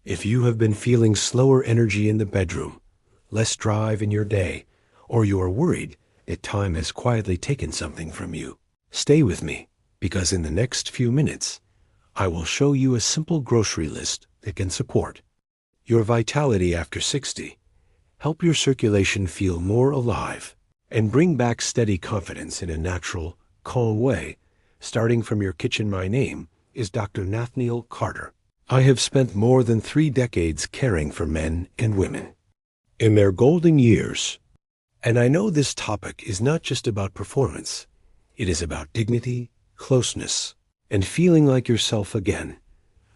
If you have been feeling slower energy in the bedroom, less drive in your day, or you are worried that time has quietly taken something from you, stay with me, because in the next few minutes, I will show you a simple grocery list that can support your vitality after 60, help your circulation feel more alive, and bring back steady confidence in a natural, calm way. Starting from your kitchen, my name is Dr. Nathnial Carter. I have spent more than 3 decades caring for men and women in their golden years. And I know this topic is not just about performance. It is about dignity, closeness, and feeling like yourself again.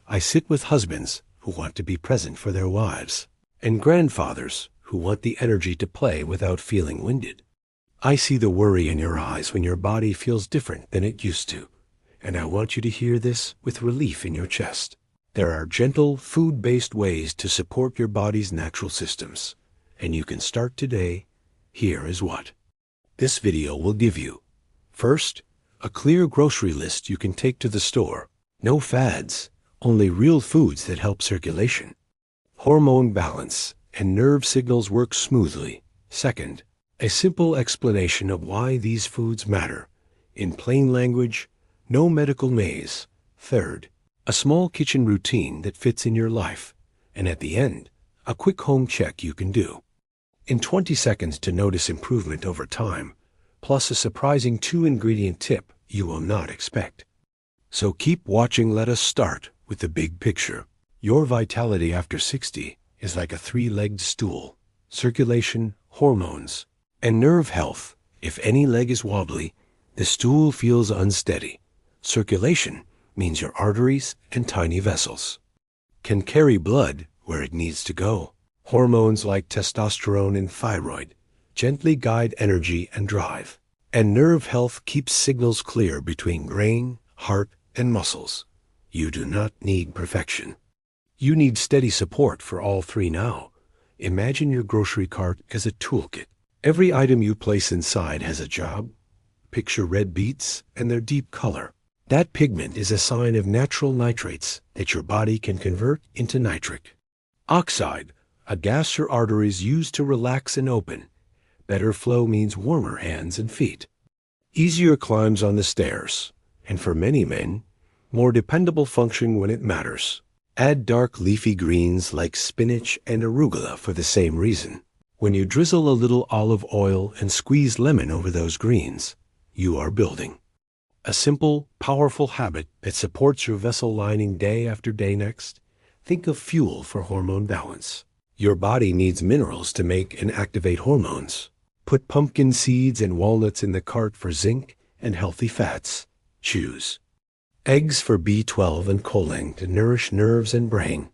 I sit with husbands who want to be present for their wives, and grandfathers who want the energy to play without feeling winded. I see the worry in your eyes when your body feels different than it used to, and I want you to hear this with relief in your chest. There are gentle, food-based ways to support your body's natural systems, and you can start today. Here is what this video will give you. First, a clear grocery list you can take to the store. No fads, only real foods that help circulation, hormone balance, and nerve signals work smoothly. Second, a simple explanation of why these foods matter. In plain language, no medical maze. Third, a small kitchen routine that fits in your life. And at the end, a quick home check you can do in 20 seconds to notice improvement over time, plus a surprising 2-ingredient tip you will not expect. So keep watching. Let us start with the big picture. Your vitality after 60 is like a 3-legged stool: circulation, hormones, and nerve health. If any leg is wobbly, the stool feels unsteady. Circulation means your arteries and tiny vessels can carry blood where it needs to go. Hormones like testosterone and thyroid gently guide energy and drive. And nerve health keeps signals clear between brain, heart, and muscles. You do not need perfection. You need steady support for all 3 now. Imagine your grocery cart as a toolkit. Every item you place inside has a job. Picture red beets and their deep color. That pigment is a sign of natural nitrates that your body can convert into nitric. Oxide, a gas your arteries use to relax and open. Better flow means warmer hands and feet, easier climbs on the stairs, and for many men, more dependable function when it matters. Add dark leafy greens like spinach and arugula for the same reason. When you drizzle a little olive oil and squeeze lemon over those greens, you are building a simple, powerful habit that supports your vessel lining day after day. Next, think of fuel for hormone balance. Your body needs minerals to make and activate hormones. Put pumpkin seeds and walnuts in the cart for zinc and healthy fats. Choose eggs for B12 and choline to nourish nerves and brain.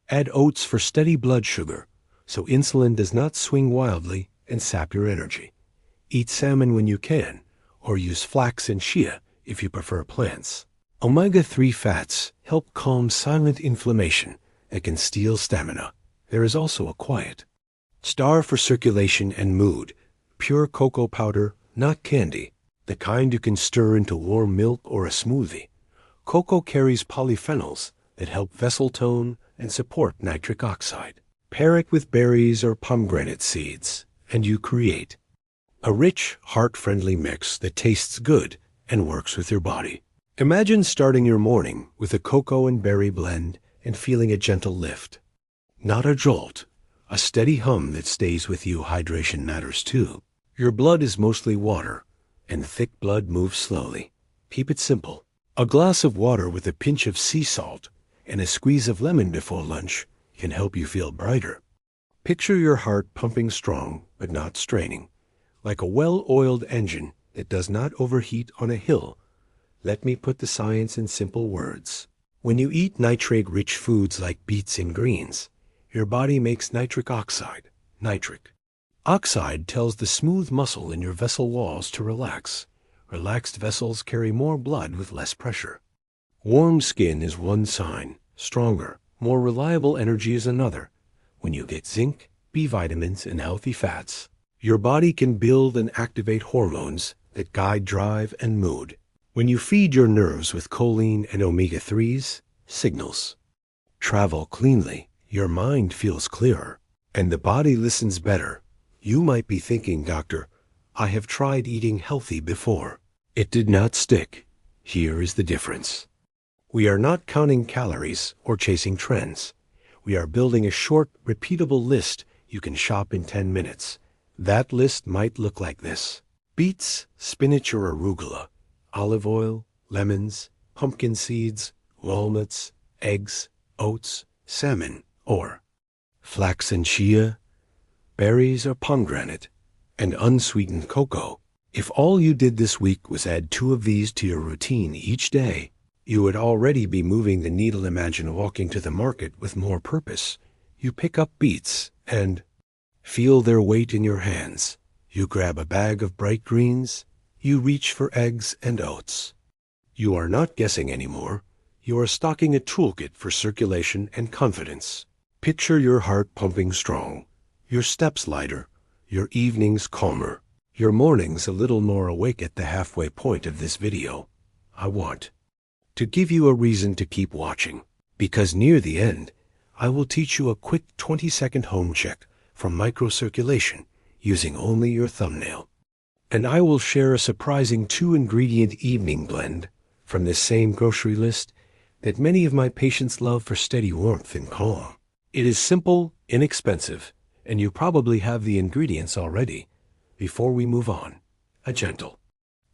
Add oats for steady blood sugar, so insulin does not swing wildly and sap your energy. Eat salmon when you can, or use flax and chia if you prefer plants. Omega-3 fats help calm silent inflammation that can steal stamina. There is also a quiet star for circulation and mood. Pure cocoa powder, not candy, the kind you can stir into warm milk or a smoothie. Cocoa carries polyphenols that help vessel tone and support nitric oxide. Pair it with berries or pomegranate seeds, and you create a rich, heart-friendly mix that tastes good and works with your body. Imagine starting your morning with a cocoa and berry blend and feeling a gentle lift. Not a jolt, a steady hum that stays with you. Hydration matters too. Your blood is mostly water, and thick blood moves slowly. Keep it simple. A glass of water with a pinch of sea salt and a squeeze of lemon before lunch can help you feel brighter. Picture your heart pumping strong but not straining, like a well-oiled engine that does not overheat on a hill. Let me put the science in simple words. When you eat nitrate-rich foods like beets and greens, your body makes nitric oxide, nitric. Oxide tells the smooth muscle in your vessel walls to relax. Relaxed vessels carry more blood with less pressure. Warm skin is one sign. Stronger, more reliable energy is another. When you get zinc, B vitamins, and healthy fats, your body can build and activate hormones that guide drive and mood. When you feed your nerves with choline and omega-3s, signals travel cleanly. your mind feels clearer, and the body listens better. You might be thinking, Doctor, I have tried eating healthy before. It did not stick. Here is the difference. We are not counting calories or chasing trends. We are building a short, repeatable list you can shop in 10 minutes. That list might look like this: beets, spinach or arugula, olive oil, lemons, pumpkin seeds, walnuts, eggs, oats, salmon, or flax and chia, berries or pomegranate, and unsweetened cocoa. If all you did this week was add 2 of these to your routine each day, you would already be moving the needle. Imagine walking to the market with more purpose. You pick up beets and feel their weight in your hands. You grab a bag of bright greens. You reach for eggs and oats. You are not guessing anymore. You are stocking a toolkit for circulation and confidence. Picture your heart pumping strong, your steps lighter, your evenings calmer, your mornings a little more awake. At the halfway point of this video, I want to give you a reason to keep watching, because near the end, I will teach you a quick 20-second home check from microcirculation using only your thumbnail. And I will share a surprising 2-ingredient evening blend from this same grocery list that many of my patients love for steady warmth and calm. It is simple, inexpensive, and you probably have the ingredients already. Before we move on, a gentle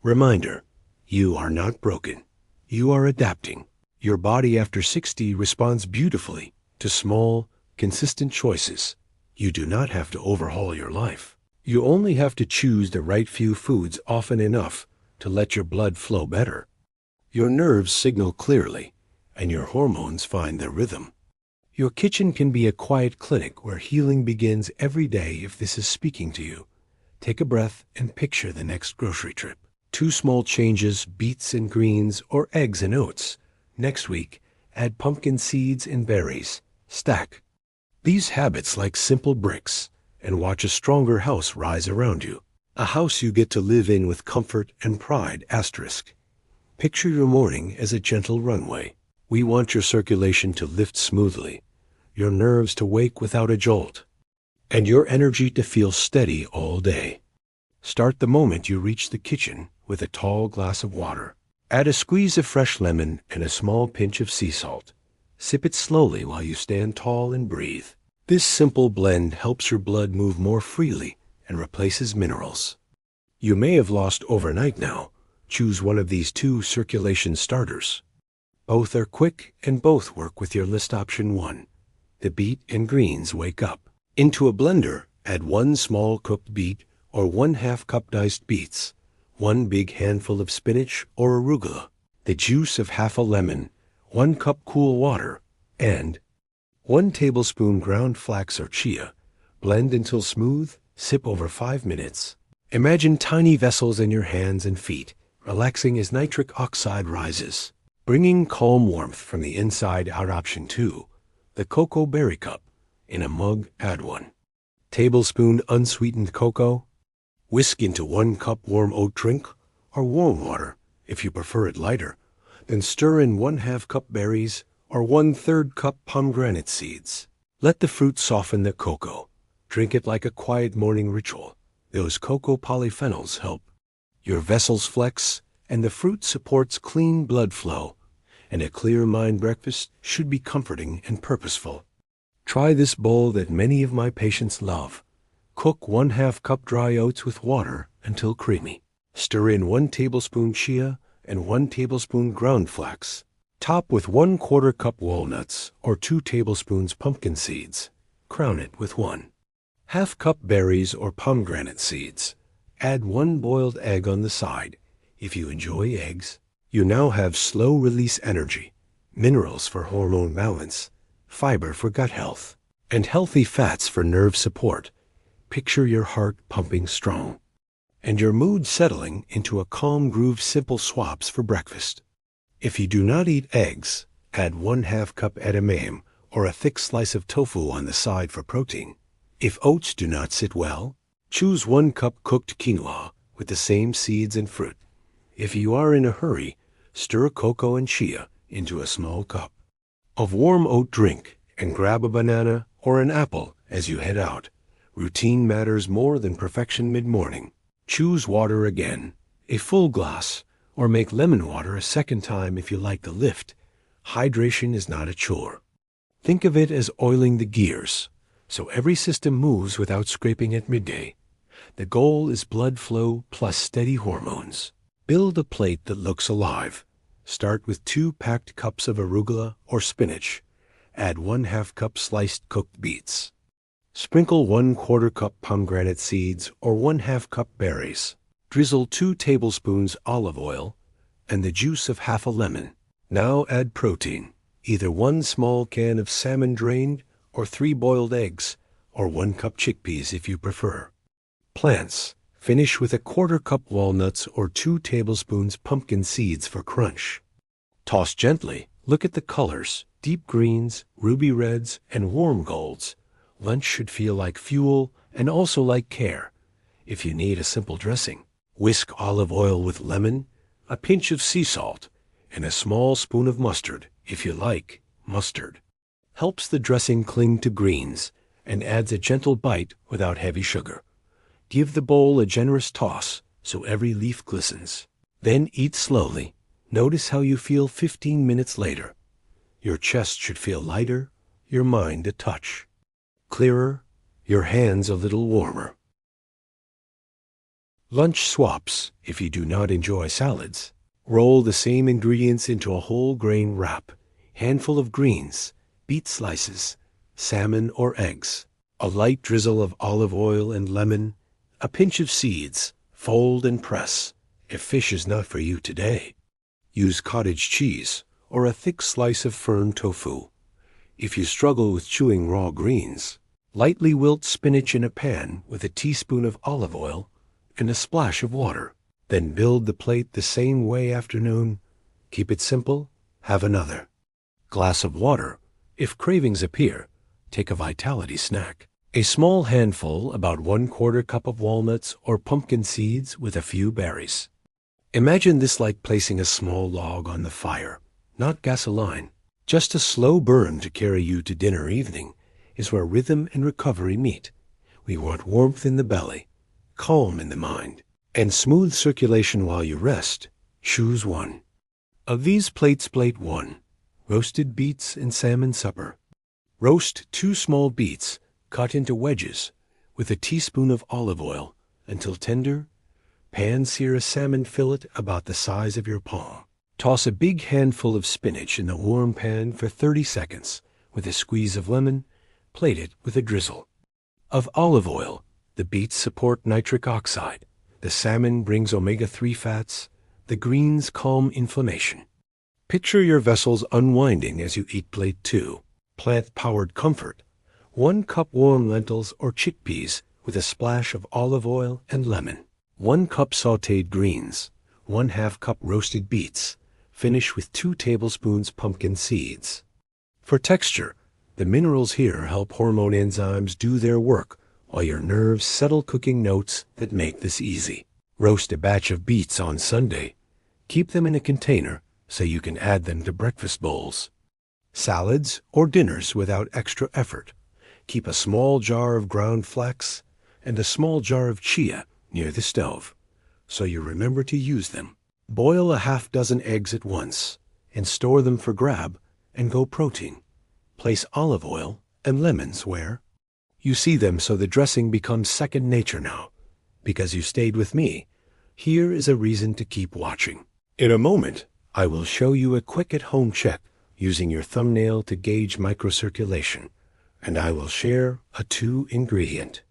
reminder: you are not broken. You are adapting. Your body after 60 responds beautifully to small, consistent choices. You do not have to overhaul your life. You only have to choose the right few foods often enough to let your blood flow better. Your nerves signal clearly, and your hormones find their rhythm. Your kitchen can be a quiet clinic where healing begins every day. If this is speaking to you, take a breath and picture the next grocery trip. 2 small changes: beets and greens or eggs and oats. Next week, add pumpkin seeds and berries. Stack these habits like simple bricks and watch a stronger house rise around you. A house you get to live in with comfort and pride. Asterisk. Picture your morning as a gentle runway. We want your circulation to lift smoothly, your nerves to wake without a jolt, and your energy to feel steady all day. Start the moment you reach the kitchen with a tall glass of water. Add a squeeze of fresh lemon and a small pinch of sea salt. Sip it slowly while you stand tall and breathe. This simple blend helps your blood move more freely and replaces minerals you may have lost overnight. Now, choose one of these 2 circulation starters. Both are quick and both work with your list. Option 1, the beet and greens wake up. Into a blender, add 1 small cooked beet or 1/2 cup diced beets, 1 big handful of spinach or arugula, the juice of half a lemon, 1 cup cool water, and 1 tablespoon ground flax or chia. Blend until smooth. Sip over 5 minutes. Imagine tiny vessels in your hands and feet, relaxing as nitric oxide rises, bringing calm warmth from the inside out. Option 2, the cocoa berry cup. In a mug, add 1 tablespoon unsweetened cocoa. Whisk into 1 cup warm oat drink or warm water if you prefer it lighter. Then stir in 1/2 cup berries or 1/3 cup pomegranate seeds. Let the fruit soften the cocoa. Drink it like a quiet morning ritual. Those cocoa polyphenols help your vessels flex, and the fruit supports clean blood flow. And a clear mind breakfast should be comforting and purposeful. Try this bowl that many of my patients love. Cook 1/2 cup dry oats with water until creamy. Stir in 1 tablespoon chia and 1 tablespoon ground flax. Top with 1/4 cup walnuts or 2 tablespoons pumpkin seeds. Crown it with 1/2 cup berries or pomegranate seeds. Add 1 boiled egg on the side. If you enjoy eggs, you now have slow-release energy, minerals for hormone balance, fiber for gut health, and healthy fats for nerve support. Picture your heart pumping strong and your mood settling into a calm groove. Simple swaps for breakfast. If you do not eat eggs, add 1/2 cup edamame or a thick slice of tofu on the side for protein. If oats do not sit well, choose 1 cup cooked quinoa with the same seeds and fruit. If you are in a hurry, stir cocoa and chia into a small cup of warm oat drink and grab a banana or an apple as you head out. Routine matters more than perfection mid-morning. Choose water again, a full glass, or make lemon water a second time if you like the lift. Hydration is not a chore. Think of it as oiling the gears, so every system moves without scraping at midday. The goal is blood flow plus steady hormones. Build a plate that looks alive. Start with 2 packed cups of arugula or spinach. Add 1/2 cup sliced cooked beets. Sprinkle 1/4 cup pomegranate seeds or 1/2 cup berries. Drizzle 2 tablespoons olive oil and the juice of half a lemon. Now add protein, either 1 small can of salmon drained or 3 boiled eggs or 1 cup chickpeas if you prefer. Plants. Finish with 1/4 cup walnuts or 2 tablespoons pumpkin seeds for crunch. Toss gently. Look at the colors, deep greens, ruby reds, and warm golds. Lunch should feel like fuel and also like care. If you need a simple dressing, whisk olive oil with lemon, a pinch of sea salt, and a small spoon of mustard, if you like mustard. Helps the dressing cling to greens and adds a gentle bite without heavy sugar. Give the bowl a generous toss so every leaf glistens. Then eat slowly. Notice how you feel 15 minutes later. Your chest should feel lighter, your mind a touch clearer, your hands a little warmer. Lunch swaps. If you do not enjoy salads, roll the same ingredients into a whole grain wrap. Handful of greens, beet slices, salmon or eggs, a light drizzle of olive oil and lemon, a pinch of seeds. Fold and press. If fish is not for you today, use cottage cheese or a thick slice of firm tofu. If you struggle with chewing raw greens, lightly wilt spinach in a pan with a teaspoon of olive oil and a splash of water. Then build the plate the same way afternoon. Keep it simple. Have another glass of water. If cravings appear, take a vitality snack. A small handful, about 1/4 cup of walnuts or pumpkin seeds with a few berries. Imagine this like placing a small log on the fire, not gasoline. Just a slow burn to carry you to dinner. Evening is where rhythm and recovery meet. We want warmth in the belly, calm in the mind, and smooth circulation while you rest. Choose one. Of these plates, plate 1, roasted beets and salmon supper. Roast 2 small beets, cut into wedges, with a teaspoon of olive oil until tender. Pan-sear a salmon fillet about the size of your palm. Toss a big handful of spinach in the warm pan for 30 seconds with a squeeze of lemon. Plate it with a drizzle of olive oil. The beets support nitric oxide. The salmon brings omega-3 fats. The greens calm inflammation. Picture your vessels unwinding as you eat plate 2. Plant-powered comfort. 1 cup warm lentils or chickpeas with a splash of olive oil and lemon. 1 cup sautéed greens. 1/2 cup roasted beets. Finish with 2 tablespoons pumpkin seeds. For texture, the minerals here help hormone enzymes do their work while your nerves settle cooking notes that make this easy. Roast a batch of beets on Sunday. Keep them in a container so you can add them to breakfast bowls, salads, or dinners without extra effort. Keep a small jar of ground flax and a small jar of chia near the stove so you remember to use them. Boil a half dozen eggs at once and store them for grab and go protein. Place olive oil and lemons where you see them so the dressing becomes second nature now. Because you stayed with me, here is a reason to keep watching. In a moment, I will show you a quick at-home check using your thumbnail to gauge microcirculation, and I will share a 2-ingredient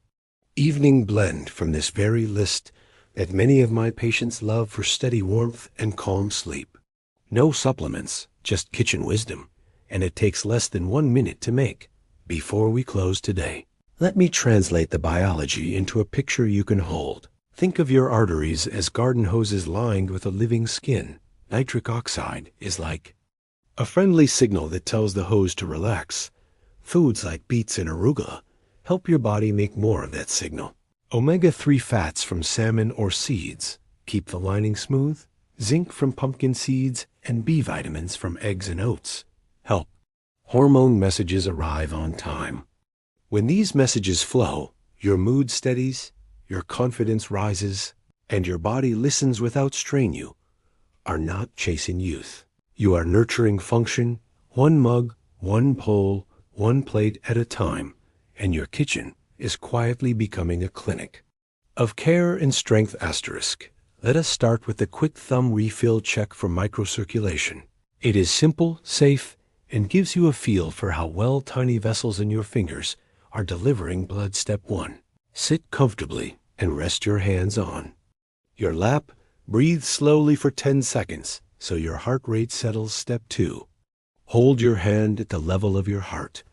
evening blend from this very list that many of my patients love for steady warmth and calm sleep. No supplements, just kitchen wisdom, and it takes less than 1 minute to make. Before we close today, let me translate the biology into a picture you can hold. Think of your arteries as garden hoses lined with a living skin. Nitric oxide is like a friendly signal that tells the hose to relax. Foods like beets and arugula help your body make more of that signal. Omega-3 fats from salmon or seeds keep the lining smooth. Zinc from pumpkin seeds and B vitamins from eggs and oats help hormone messages arrive on time. When these messages flow, your mood steadies, your confidence rises, and your body listens without strain. You are not chasing youth. You are nurturing function, one mug, one bowl, one plate at a time, and your kitchen is quietly becoming a clinic of care and strength. Asterisk. Let us start with the quick thumb refill check for microcirculation. It is simple, safe, and gives you a feel for how well tiny vessels in your fingers are delivering blood. Step 1. Sit comfortably and rest your hands on your lap. Breathe slowly for 10 seconds so your heart rate settles. Step 2. Hold your hand at the level of your heart.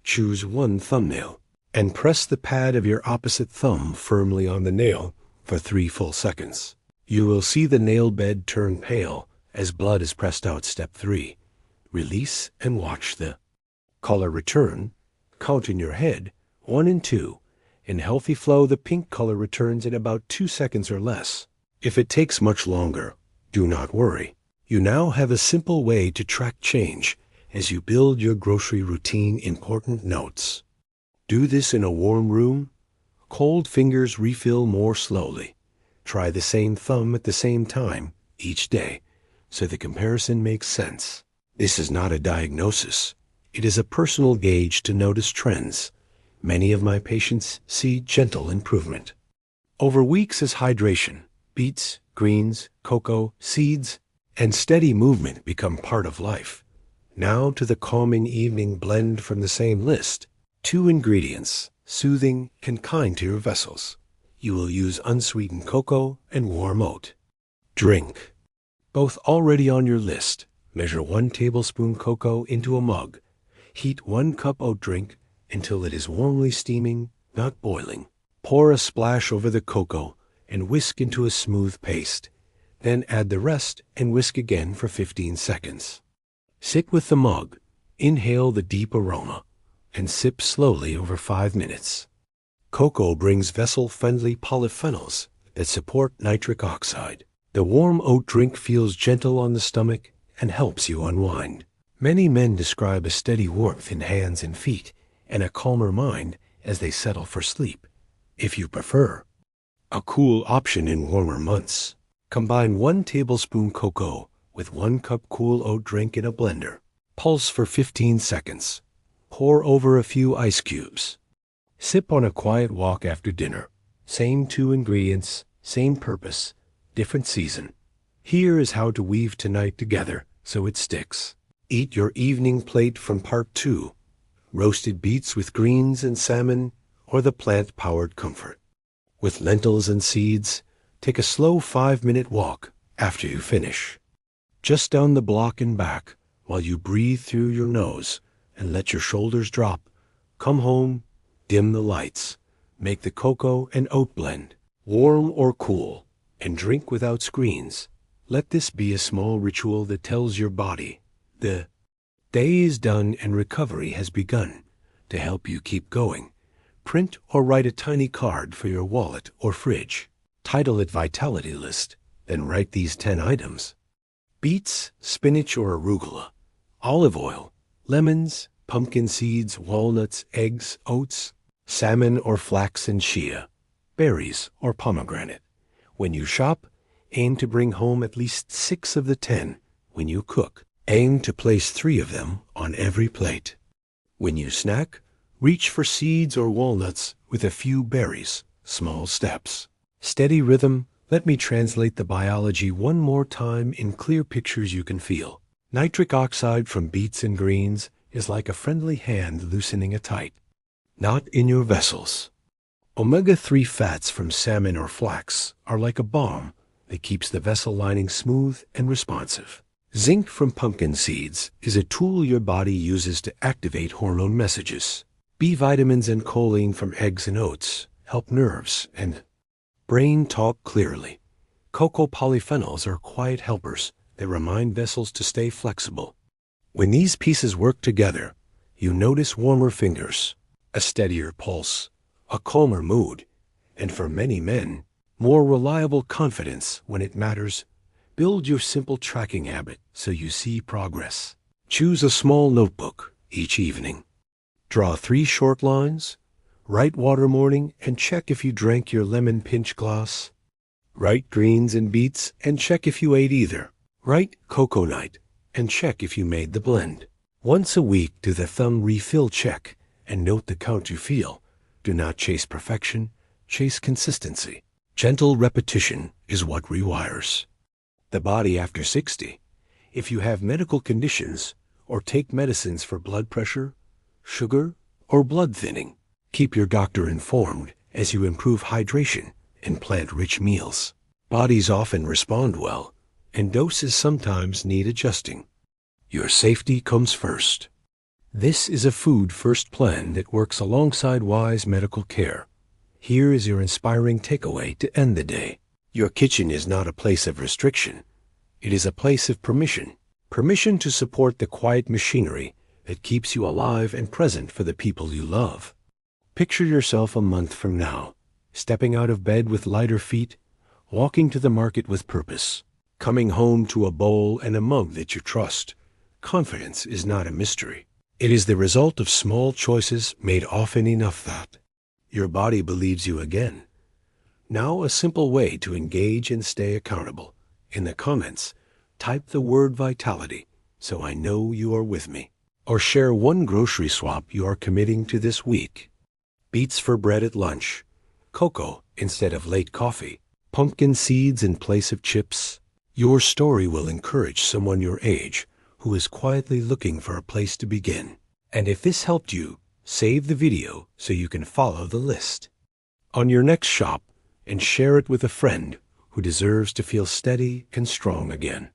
Choose one thumbnail and press the pad of your opposite thumb firmly on the nail for 3 full seconds. You will see the nail bed turn pale as blood is pressed out. Step 3. Release and watch the color return. Count in your head 1 and 2. In healthy flow, the pink color returns in about 2 seconds or less. If it takes much longer, do not worry. You now have a simple way to track change as you build your grocery routine. Important notes. Do this in a warm room. Cold fingers refill more slowly. Try the same thumb at the same time each day so the comparison makes sense. This is not a diagnosis. It is a personal gauge to notice trends. Many of my patients see gentle improvement over weeks as hydration, beets, greens, cocoa, seeds, and steady movement become part of life. Now to the calming evening blend from the same list. 2 ingredients, soothing and kind to your vessels. You will use unsweetened cocoa and warm oat drink. Both already on your list. Measure 1 tablespoon cocoa into a mug. Heat 1 cup oat drink until it is warmly steaming, not boiling. Pour a splash over the cocoa and whisk into a smooth paste. Then add the rest and whisk again for 15 seconds. Sit with the mug, inhale the deep aroma, and sip slowly over 5 minutes. Cocoa brings vessel-friendly polyphenols that support nitric oxide. The warm oat drink feels gentle on the stomach and helps you unwind. Many men describe a steady warmth in hands and feet and a calmer mind as they settle for sleep. If you prefer a cool option in warmer months, combine 1 tablespoon cocoa with 1 cup cool oat drink in a blender. Pulse for 15 seconds. Pour over a few ice cubes. Sip on a quiet walk after dinner. Same 2 ingredients, same purpose, different season. Here is how to weave tonight together so it sticks. Eat your evening plate from part 2. Roasted beets with greens and salmon, or the plant-powered comfort with lentils and seeds. Take a slow 5-minute walk after you finish. Just down the block and back while you breathe through your nose and let your shoulders drop. Come home, dim the lights, make the cocoa and oat blend, warm or cool, and drink without screens. Let this be a small ritual that tells your body the day is done and recovery has begun. To help you keep going, print or write a tiny card for your wallet or fridge. Title it Vitality List, then write these 10 items. Beets, spinach or arugula, olive oil, lemons, pumpkin seeds, walnuts, eggs, oats, salmon or flax and chia, berries or pomegranate. When you shop, aim to bring home at least 6 of the 10. When you cook, aim to place 3 of them on every plate. When you snack, reach for seeds or walnuts with a few berries, small steps. Steady rhythm. Let me translate the biology one more time in clear pictures you can feel. Nitric oxide from beets and greens is like a friendly hand loosening a tight knot in your vessels. Omega-3 fats from salmon or flax are like a balm that keeps the vessel lining smooth and responsive. Zinc from pumpkin seeds is a tool your body uses to activate hormone messages. B vitamins and choline from eggs and oats help nerves and brain talk clearly. Cocoa polyphenols are quiet helpers that remind vessels to stay flexible. When these pieces work together, you notice warmer fingers, a steadier pulse, a calmer mood, and for many men, more reliable confidence when it matters. Build your simple tracking habit so you see progress. Choose a small notebook, each evening. Draw 3 short lines. Write water morning and check if you drank your lemon pinch glass. Write greens and beets and check if you ate either. Write cocoa night and check if you made the blend. Once a week do the thumb refill check and note the count you feel. Do not chase perfection, chase consistency. Gentle repetition is what rewires the body after 60. If you have medical conditions or take medicines for blood pressure, sugar, or blood thinning, keep your doctor informed as you improve hydration and plant-rich meals. Bodies often respond well, and doses sometimes need adjusting. Your safety comes first. This is a food-first plan that works alongside wise medical care. Here is your inspiring takeaway to end the day. Your kitchen is not a place of restriction. It is a place of permission. Permission to support the quiet machinery that keeps you alive and present for the people you love. Picture yourself a month from now, stepping out of bed with lighter feet, walking to the market with purpose, coming home to a bowl and a mug that you trust. Confidence is not a mystery. It is the result of small choices made often enough that your body believes you again. Now a simple way to engage and stay accountable. In the comments, type the word vitality so I know you are with me. Or share one grocery swap you are committing to this week. Beets for bread at lunch, cocoa instead of late coffee, pumpkin seeds in place of chips. Your story will encourage someone your age who is quietly looking for a place to begin. And if this helped you, save the video so you can follow the list on your next shop and share it with a friend who deserves to feel steady and strong again.